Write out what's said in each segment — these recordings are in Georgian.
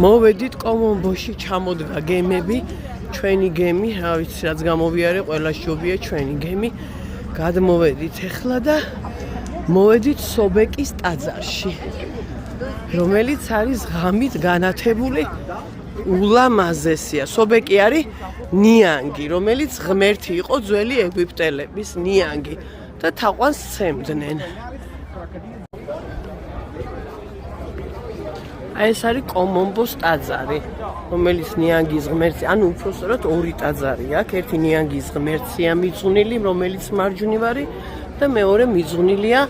მოვედით კომომბოში ჩამოდგა გემები, ჩვენი გემი, რა ვიცი, რაც გამოვიარე, ყველას ჯობია ჩვენი გემი. გადმოვედით ახლა და მოვედით სობეკის ტაძარში, რომელიც არის ღამით განათებული ულამაზესია. სობეკი არის ნიანგი, რომელიც ღმერთი იყო ძველი ეგვიპტელების ნიანგი და თაყვანს სცემდნენ. აი ეს არის კომომბოს ტაძარი, რომელიც ნიანგის ღმერთი, ანუ უпроსტად ორი ტაძარი აქვს. ერთი ნიანგის ღმერთია მიძღვნილი, რომელიც მარჯვნივარი და მეორე მიძღვნილია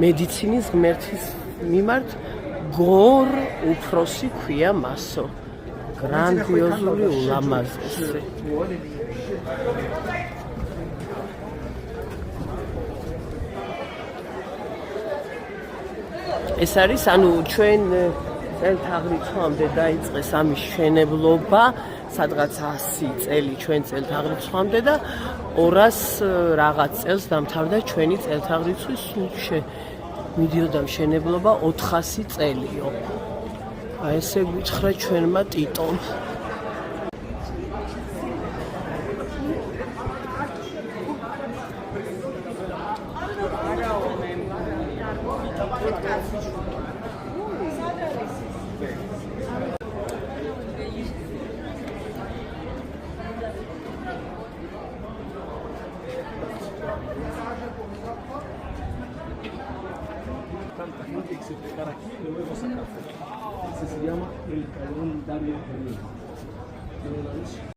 მედიცინის ღმერთის მიმართ გორ უფროსი ქვია მასო. გრანდიოზული ულამაზესი. ეს არის ანუ ჩვენ წელთაღრიცხვამდე დაიწყეს ამის მშენებლობა, სადღაც 100 წელი ჩვენ წელთაღრიცხვამდე და 200 რაღაც წელს დამთავრდა ჩვენი წელთაღრიცხვის სულ მიდიოდა მშენებლობა 400 წელიო. აი ესე გითხრა ჩვენმა ტიტომ. Tanta gente que se prepara aquí y luego saca. Se llama el cabrón Dario Fernández.